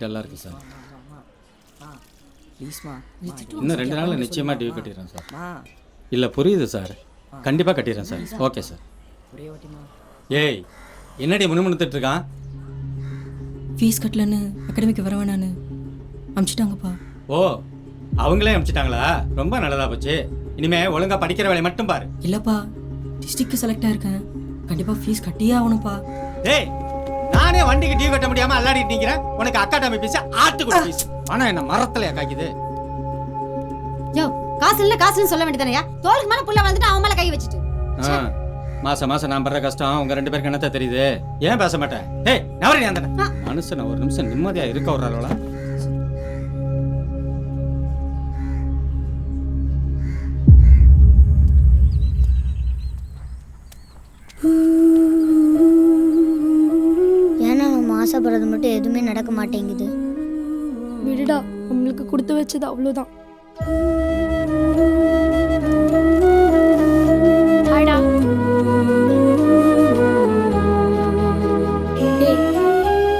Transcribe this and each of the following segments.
நல்லா இருக்கு சார். ப்ளீஸ்மா இன்னும் 2 நாளில் நிச்சயமாக டியூ கட்டிடுறேன் சார். இல்லை புரியுது சார், கண்டிப்பாக கட்டிடுறேன் சார். Okay sir. ஒரே வாட்டிமா. ஏய் என்னடி முணுமுணுத்துட்டு இருக்கான்? ஃபீஸ் கட்டலன்னு அகாடமிக்கு வர வேணான்னு அனுப்பிச்சிட்டாங்கப்பா. ஓ அவங்களே அனுப்பிச்சிட்டாங்களா? ரொம்ப நல்லதா போச்சு. இனிமே ஒழுங்காக படிக்கிற வேலையை மட்டும் பாரு. இல்லைப்பா, டிஸ்ட்ரிக்ட் செலக்ட் ஆயிருக்கேன், கண்டிப்பாக ஃபீஸ் கட்டியே ஆகணும்ப்பா. ஏய் நானே வண்டிக்கு டியூ கட்ட முடியாம அல்லாடிட்டு நிக்கிறேன், உனக்கு அகாடமி ஃபீஸ் ஆட்டுக்குடி ஃபீஸ். ஆனா என்ன மரத்துல காய்க்குது? யோ காசு இல்ல காசுன்னு சொல்ல வேண்டியதானயா? தோளுக்கு மேல புள்ள வந்துட்டு அவன் மேல கை வச்சிட்டு. மாசம் மாசம் நான் படுற கஷ்டம் உங்க 2 பேருக்கு என்னத்த தெரியுது? ஏன் பேச மாட்டேன்? ஏய் நவரடி அந்த மனுஷன் ஒரு நிமிஷம் நிம்மதியா இருக்க விடுறாளா? ஏன்னா நம்ம ஆசைப்படுறது மட்டும் எதுவுமே நடக்க மாட்டேங்குது. விடுடா, நம்மளுக்கு கொடுத்து வச்சது அவ்வளோதான்.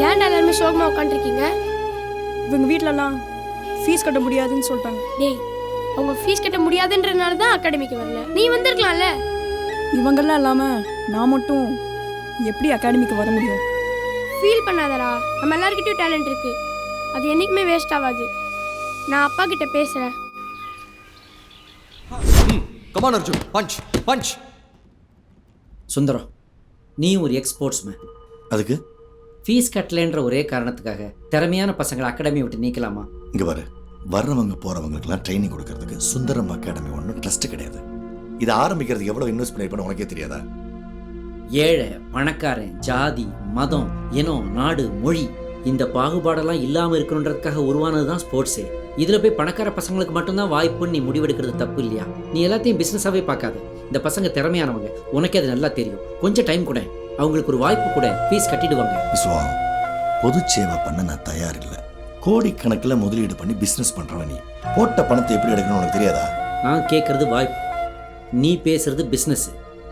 ஏன்டா எல்லாருமே சோகமா உட்காந்துருக்கீங்க? இவங்க வீட்டிலலாம் ஃபீஸ் கட்ட முடியாதுன்னு சொல்லிட்டாங்க. டேய், அவங்க ஃபீஸ் கட்ட முடியாதுன்றனால தான் அகாடமிக்கு வரல. நீ வந்திருக்கலாம்ல. இவங்கெல்லாம் இல்லாமல் நான் மட்டும் எப்படி அகாடமிக்கு வர முடியும்? ஃபீல் பண்ணாதடா, நம்ம எல்லாருக்கிட்டையும் டேலண்ட் இருக்கு, அது என்னைக்குமே வேஸ்ட் ஆகாது. நான் அப்பா கிட்ட பேசுறேன். Come on Arjun, punch punch. Sundaram, நீ ஒரு எக்ஸ்போர்ட்ஸ்மேன். அதுக்கு ஃபீஸ் கட்டலைன்ற ஒரே காரணத்துக்காக திறமையான பசங்களை அகாடமியை விட்டு நீக்கலாமா? இங்கே பாரு, வர்றவங்க போகிறவங்களுக்குலாம் ட்ரைனிங் கொடுக்கறதுக்கு சுந்தரம் அகாடமி ஒன்றும் ட்ரஸ்ட் கிடையாது. இதை ஆரம்பிக்கிறதுக்கு எவ்வளோ இன்வெஸ்ட் பண்ணிருப்பேன்னு உனக்கே தெரியாதா? ஏழை பணக்காரன், ஜாதி, மதம், இனம், நாடு, மொழி, இந்த பாகுபாடெல்லாம் இல்லாமல் இருக்கணுன்றதுக்காக உருவானது தான் ஸ்போர்ட்ஸே. இதில் போய் பணக்கார பசங்களுக்கு மட்டும்தான் வாய்ப்புன்னு நீ முடிவெடுக்கிறது தப்பு இல்லையா? நீ எல்லாத்தையும் பிஸ்னஸாகவே பார்க்காத. இந்த பசங்க திறமையானவங்க, உனக்கே அது நல்லா தெரியும். கொஞ்சம் டைம் கூட, அவங்களுக்கு ஒரு வாய்ப்பு கூட, ஃபீஸ் கட்டிடுவாங்க. விஸ்வா, பொது சேவை பண்ண நான் தயார் இல்லை. கோடிக்கணக்கில் முதலீடு பண்ணி பிஸ்னஸ் பண்ணுறவன் நீ. போட்ட பணத்தை எப்படி எடுக்கணும்னு உனக்கு தெரியாதா? நான் கேட்குறது வாய்ப்பு, நீ பேசுறது பிஸ்னஸ்.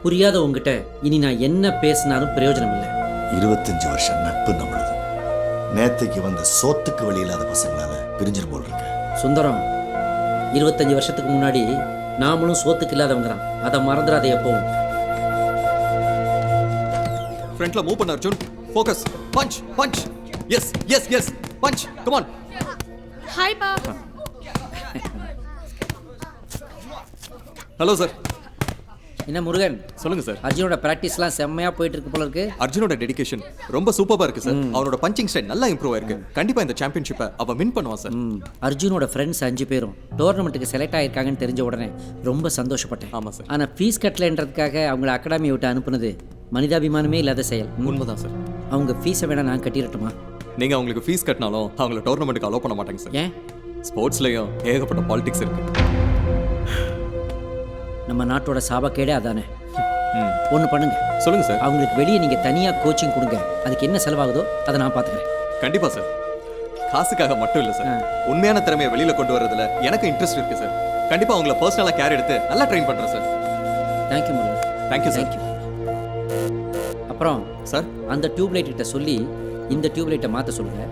புரியாத உங்ககிட்ட இனி நான் என்ன பேசினாலும் பிரயோஜனம் இல்லை. 25 வருஷம் நட்பு நம்மளுது. நேத்தைக்கு வந்த சோத்துக்கு வழி இல்லாத பசங்களால பிரிஞ்சிரு போல் இருக்கு. சுந்தரம், 25 வருஷத்துக்கு முன்னாடி நாமளும் சோத்துக்கு இல்லாதவங்க தான், அதை மறந்துடாத எப்பவும். ஃப்ரண்ட்ல மூவ் பண்ண Arjun. Focus. Punch punch. Yes yes yes punch. Come on. Hi பா. Hello sir. என்ன முருகன், சொல்லுங்க சார். அர்ஜுனோட பிராக்டிஸ்லாம் செம்மையா போயிட்டு இருக்கு போல இருக்கு. அர்ஜுனோட டெடிகேஷன் ரொம்ப சூப்பரா இருக்கு சார். அவனோட பஞ்சிங் ஸ்டைல் நல்லா இம்ப்ரூவ் ஆயிருக்கு. கண்டிப்பா இந்த சாம்பியன்ஷிப்பை அவன் வின் பண்ணுவான் சார். அர்ஜுனோட ஃப்ரெண்ட்ஸ் 5 பேரும் டோர்னமெண்ட்டுக்கு செலக்ட் ஆயிருக்காங்கன்னு தெரிஞ்ச உடனே ரொம்ப சந்தோஷப்பட்டேன். ஆமா சார். ஆனா ஃபீஸ் கட்டலைன்றதுக்காக அவங்கள அகாடமியை விட்டு அனுப்புனது மனிதாபிமானமே இல்லாத செயல். உண்மைதான் சார். அவங்க ஃபீஸை வேணா நான் கட்டிடட்டுமா? நீங்க அவங்களுக்கு ஃபீஸ் கட்டினாலும் அவங்கள டோர்னமெண்ட்டுக்கு அலோவ் பண்ண மாட்டாங்க சார். ஏன்? ஸ்போர்ட்ஸ்லயும் ஏகப்பட்ட பாலிடிக்ஸ் இருக்கு. நம்ம நாட்டோட சாபக்கேடே அதானே. ஒன்று பண்ணுங்க. சொல்லுங்க சார். அவங்களுக்கு வெளியே நீங்க தனியா கோச்சிங் கொடுங்க. அதுக்கு என்ன செலவாகுதோ அதை நான் பார்த்துக்கிறேன். கண்டிப்பா சார். காசுக்காக மட்டும் இல்லை சார், உண்மையான திறமையை வெளியில கொண்டு வரதுல எனக்கு இன்ட்ரெஸ்ட் இருக்கு சார். கண்டிப்பா அவங்கள பர்சனலா கேர் எடுத்து நல்லா ட்ரெயின் பண்றேன் sir. Thank you Murugan. Thank you sir. அப்புறம் சார், அந்த டியூப்லைட் கிட்ட சொல்லி இந்த டியூப்லைட்டை மாற்ற சொல்லுங்க.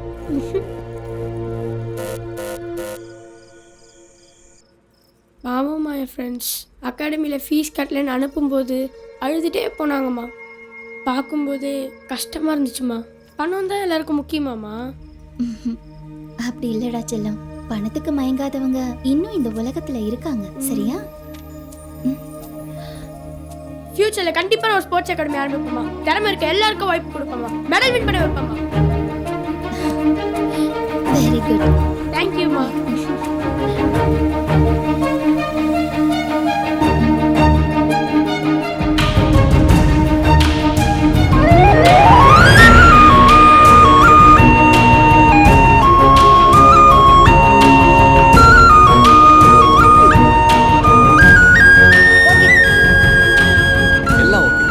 பாவம்மா, என் ஃப்ரெண்ட்ஸ் அகாடமியில் ஃபீஸ் கட்டலன்னு அனுப்பும்போது அழுதுகிட்டே போனாங்கம்மா. பார்க்கும்போதே கஷ்டமாக இருந்துச்சுமா. பணம் தான் எல்லாருக்கும் முக்கியமாம்மா. அப்படி இல்லடா செல்லம், பணத்துக்கு மயங்காதவங்க இன்னும் இந்த உலகத்துல இருக்காங்க. சரியா? ஃபியூச்சரில் கண்டிப்பாக நான் ஸ்போர்ட்ஸ் அகாடமி ஆரம்பிப்போம்மா. திறமை இருக்க எல்லாருக்கும் வாய்ப்பு கொடுப்போம்மா. மெடல் வின் பண்ண வைப்போம்மா. Very good. தேங்க்யூம்மா. எல்லாம் ஓகே.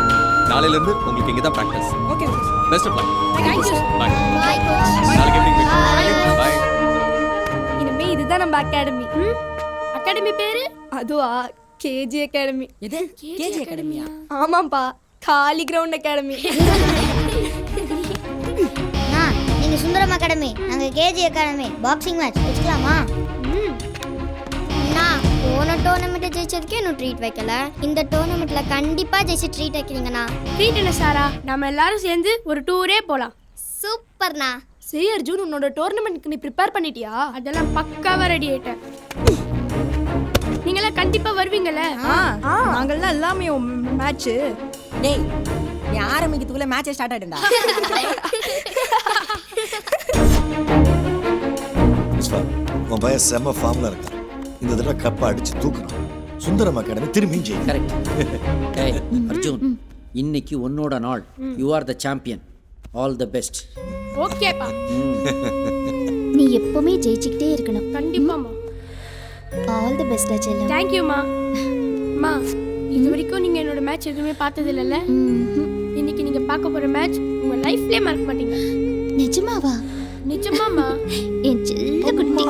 நாளையில இருந்து உங்களுக்கு இங்க தான் practice. Okay best of luck. Thank you. Bye. Bye coach. நாளைக்கு எப்படி மீட் பை. இனிமே இதுதான் நம்ம அகாடமி. அகாடமி பேரு அதுவா? KG academy. எது? கேஜி அகாடமியா? ஆமாப்பா, காலி கிரவுண்ட் அகாடமி. நீங்க நீங்க சுந்தரம் அகாடமி, நாங்க கேஜி அகாடமி. பாக்ஸிங் மேட்ச் வச்சுக்கலாமா? போன டோர்னமெண்ட் ஜெயிச்சதுக்கே இன்னும் ட்ரீட் வைக்கல. இந்த டோர்னமெண்ட்ல கண்டிப்பா ஜெயிச்சு ட்ரீட் வைக்கிறீங்கண்ணா. ட்ரீட் என்ன சாரா, நம்ம எல்லாரும் சேர்ந்து ஒரு டூரே போலாம். சூப்பர்ண்ணா. சரி அர்ஜுன், உன்னோட டோர்னமெண்ட்க்கு நீ ப்ரிப்பேர் பண்ணிட்டியா? அதெல்லாம் பக்காவா ரெடி ஆயிட்டேன். நீங்களாம் கண்டிப்பா வருவீங்கல்ல? நாங்கள்லாம் எல்லாமே மேட்ச். டேய் நீ ஆரம்பிக்கிறதுக்குள்ள மேட்சே ஸ்டார்ட் ஆயிடும்டா. உன் பையன் செம்ம ஃபார்ம்ல இருக்கான். இந்த தடவை கப்பை அடிச்சு தூக்குறான். சுந்தரம் அகாடமி திரும்பியும் ஜெயிக்கும். கரெக்ட். ஏய் அர்ஜுன், இன்னைக்கு உன்னோட நாள். You are the champion. All the best. ஓகேப்பா. நீ எப்பவுமே ஜெயிச்சுக்கிட்டே இருக்கணும். கண்டிப்பாமா. ஆல் தி பெஸ்ட் செல்லம். தேங்க் யூ மா. மா, இது வரைக்கும் நீங்க என்னோட மேட்ச் எதுவுமே பார்த்தது இல்லைல்ல? இன்னைக்கு நீங்க பார்க்க போற மேட்ச் உங்க லைஃப்லயே மறக்க மாட்டீங்க. நிஜமாவா? நிஜமாமா. என் செல்ல குட்டி.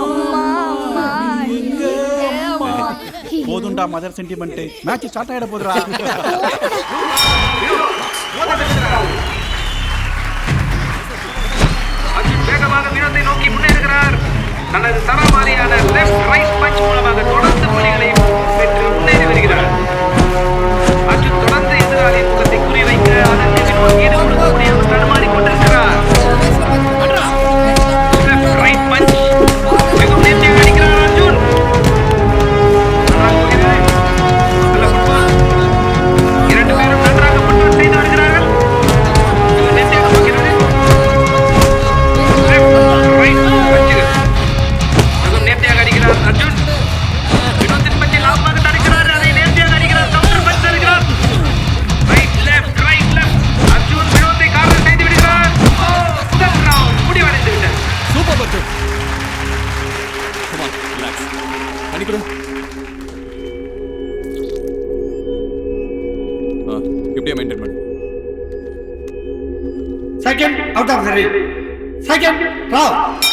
போதுண்டா மதர் சென்டிமெண்ட். மேட்ச் ஸ்டார்ட் ஆயிட போதுடா. அர்ஜுன் வேகமாக வினோத்தை நோக்கி முன்னேறுகிறார். தனது சரமாரியான லெஃப்ட் ரைட் பஞ்ச் மூலமாக தொடர்ந்து புள்ளிகளை பெற்று முன்னேறி வருகிறார். அர்ஜுன் தொடர்ந்து எதிராளியின் முகத்தை குறிவைக்க அதற்கு வினோத் ஈடு கொடுக்க முடியாமல் தடுமாறிக் கொண்டிருக்கிறார். லெஃப்ட் ரைட் பஞ்ச் மிகவும் நேர்த்தியாக அடிக்கிறார் அர்ஜுன். இரண்டு பேரும் நன்றாக முன்வன் செய்து வருகிறார்கள். நேர்த்தியாக போகிறது. நேர்த்தியாக அடிக்கிறார் அர்ஜுன். வினோத்தின் பற்றி லாபமாக தடுக்கிறார். அதை நேர்த்தியாக அடிக்கிறார். கவுண்டர் பஞ்ச் தருகிறார். ரைட் லெஃப்ட் அர்ஜுன் வினோத்தை கார்னர் செய்து விடுகிறார். முதல் ரவுண்ட் முடிவடைந்து விட்டது. Super Arjun. Come on relax. பண்ணிக்கொடு. இப்படியே மெயின்டைன் பண்ணு. Second out of the ring. Second round.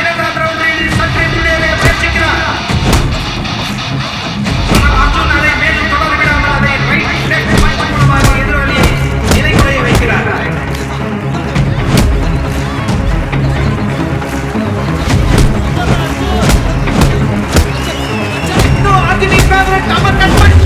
இரண்டாம் ரவுண்டில் சற்றே முன்னேற முயற்சிக்கிறார். அர்ஜுன் அதை மேலும் தொடர விடாமல் அதை ரைட் லெஃப்ட் பஞ்ச் மூலமாக எதிராளியை நிலைக்குறைய வைக்கிறார். Arjun's favorite uppercut punch.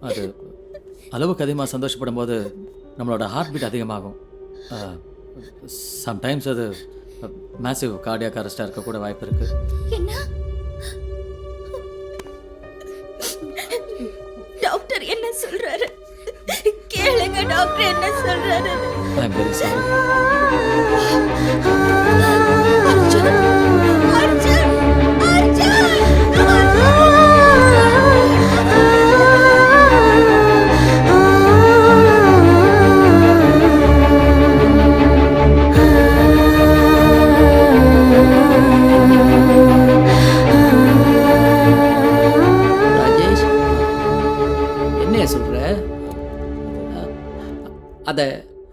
அது அளவுக்கு அதிகமாக சந்தோஷப்படும் போது நம்மளோட ஹார்ட் பீட் அதிகமாகும். சம்டைம்ஸ் அது மேசிவ் கார்டியாக் அரெஸ்டாக இருக்கக்கூட வாய்ப்பு இருக்குது. என்ன டாக்டர் என்ன சொல்றாரு? கேளுங்க டாக்டர் என்ன சொல்றாரு. I am very sorry. Arjun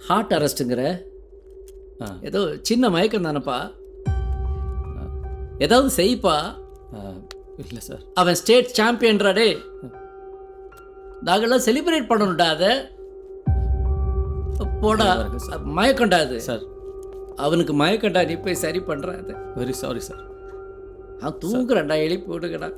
heart அரெஸ்ட்டுங்கிற ஆ. ஏதோ சின்ன மயக்கம் தானப்பா, ஏதாவது செய்ப்பா. இல்லை சார். அவன் ஸ்டேட் சாம்பியன்றாடே, நாங்கள்லாம் செலிப்ரேட் பண்ணணும்டா. அதை போடா, மயக்கண்டா அது சார். அவனுக்கு மயக்கண்டா, நீ போய் சரி பண்ணுற அதை. Very sorry sir. அவன் தூங்குறான்டா, எழுப்பி விடுங்கடா.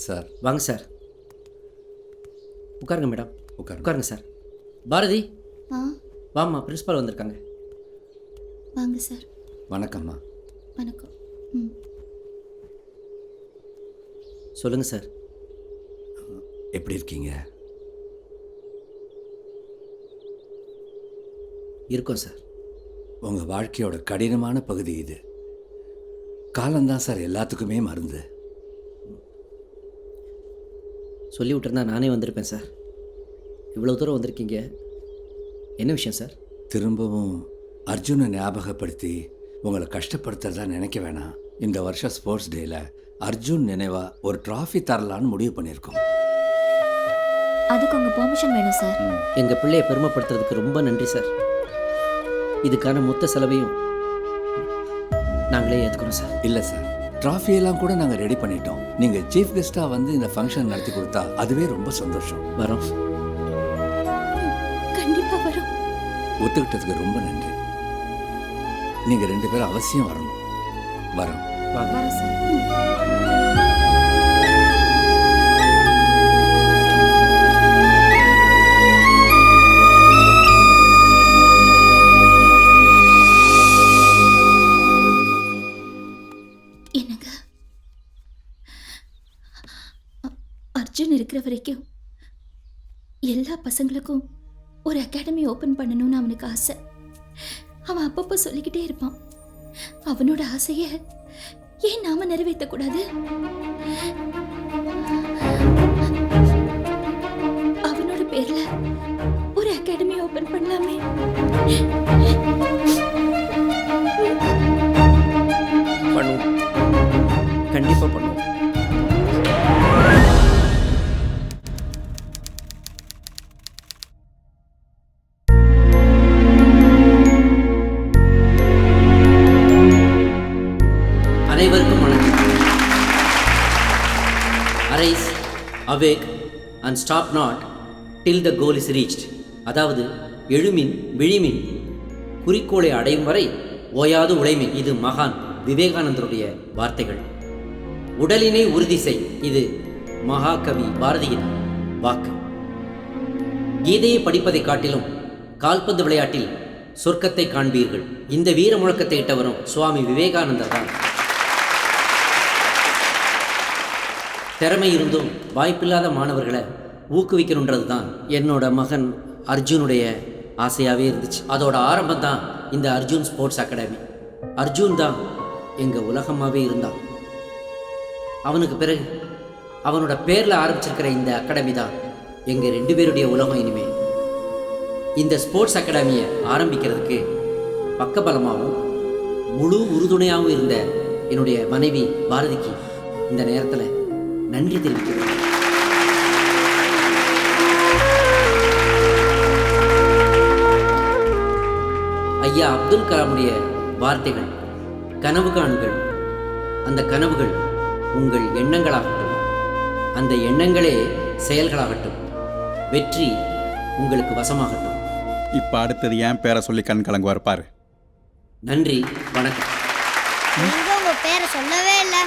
சார் வாங்க சார், உட்காருங்க மேடம். உட்காருங்க சார். பாரதி ஆ வாம்மா, பிரின்ஸ்பால் வந்திருக்காங்க. வாங்க சார். வணக்கம்மா. வணக்கம். ம் சொல்லுங்கள் சார். எப்படி இருக்கீங்க? இருக்கோம் சார். உங்கள் வாழ்க்கையோட கடினமான பகுதி இது. காலம்தான் சார் எல்லாத்துக்குமே மருந்து. சொல்லி விட்டுருந்தா நானே வந்திருப்பேன் சார். இவ்வளோ தூரம் வந்திருக்கீங்க, என்ன விஷயம் சார்? திரும்பவும் அர்ஜுனை ஞாபகப்படுத்தி உங்களை கஷ்டப்படுத்துறதா நினைக்க வேணாம். இந்த வருஷம் ஸ்போர்ட்ஸ் டேயில் அர்ஜுன் நினைவா ஒரு ட்ராஃபி தரலான்னு முடிவு பண்ணியிருக்கோம். அதுக்கு உங்கள் பெர்மிஷன் வேணும் சார். எங்கள் பிள்ளையை பெருமைப்படுத்துறதுக்கு ரொம்ப நன்றி சார். இதுக்கான மொத்த செலவையும் நாங்களே ஏற்றுக்கிறோம் சார். இல்லை சார், ட்ராஃபியெல்லாம் கூட நாங்கள் ரெடி பண்ணிட்டோம். நீங்கள் சீஃப் கெஸ்ட்டாக வந்து இந்த ஃபங்க்ஷன் நடத்தி கொடுத்தா அதுவே ரொம்ப சந்தோஷம். வரோம். கண்டிப்பாக வரும். ஒத்துக்கிட்டதுக்கு ரொம்ப நன்றி. நீங்கள் 2 பேரும் அவசியம் வரணும். வரோம். வரோம் சார். என்னங்க, அர்ஜுன் இருக்கிற வரைக்கும் எல்லா பசங்களுக்கும் ஒரு அகாடமி ஓப்பன் பண்ணணும்னு அவனுக்கு ஆசை. அவன் அப்பப்போ சொல்லிக்கிட்டே இருப்பான். அவனோட ஆசையை ஏன் நாம நிறைவேற்ற கூடாது? அவனோட பேர்ல ஒரு அகாடமி ஓப்பன் பண்ணலாமே. பண்ணுவோம், கண்டிப்பாக பண்ணுவோம். அனைவருக்கும் வணக்கம். Arise, awake and stop not till the goal is reached. அதாவது எழுமின் விழிமின், குறிக்கோளை அடையும் வரை ஓயாது உழைமின். இது மகான் விவேகானந்தருடைய வார்த்தைகள். உடலினை உறுதி செய், இது மகாகவி பாரதியின் வாக்கு. கீதையை படிப்பதை காட்டிலும் கால்பந்து விளையாட்டில் சொர்க்கத்தை காண்பீர்கள். இந்த வீர முழக்கத்தை இட்டவரும் சுவாமி விவேகானந்தர் தான். திறமை இருந்தும் வாய்ப்பில்லாத மாணவர்களை ஊக்குவிக்கணுன்றது தான் என்னோட மகன் அர்ஜுனுடைய ஆசையாகவே இருந்துச்சு. அதோட ஆரம்பம் தான் இந்த அர்ஜுன் ஸ்போர்ட்ஸ் அகாடமி. அர்ஜுன் தான் எங்கள் உலகமாகவே இருந்தான். அவனுக்கு பிறகு அவனோட பேரில் ஆரம்பிச்சிருக்கிற இந்த அகாடமி தான் எங்கள் 2 பேருடைய உலகம். இனிமேல் இந்த ஸ்போர்ட்ஸ் அகாடமியை ஆரம்பிக்கிறதுக்கு பக்கபலமாகவும் முழு உறுதுணையாகவும் இருந்த என்னுடைய மனைவி பாரதிக்கு இந்த நேரத்தில் நன்றி தெரிவிக்கிறேன். ஐயா அப்துல் கலாமுடைய வார்த்தைகள், கனவு காணுங்கள், அந்த கனவுகள் உங்கள் எண்ணங்களாகட்டும், அந்த எண்ணங்களே செயல்களாகட்டும், வெற்றி உங்களுக்கு வசமாகட்டும். இப்போ அடுத்தது என் பேரை சொல்லி கண் கலங்குவார் பாரு. நன்றி, வணக்கம். உங்க பேரை சொல்லவே இல்லை.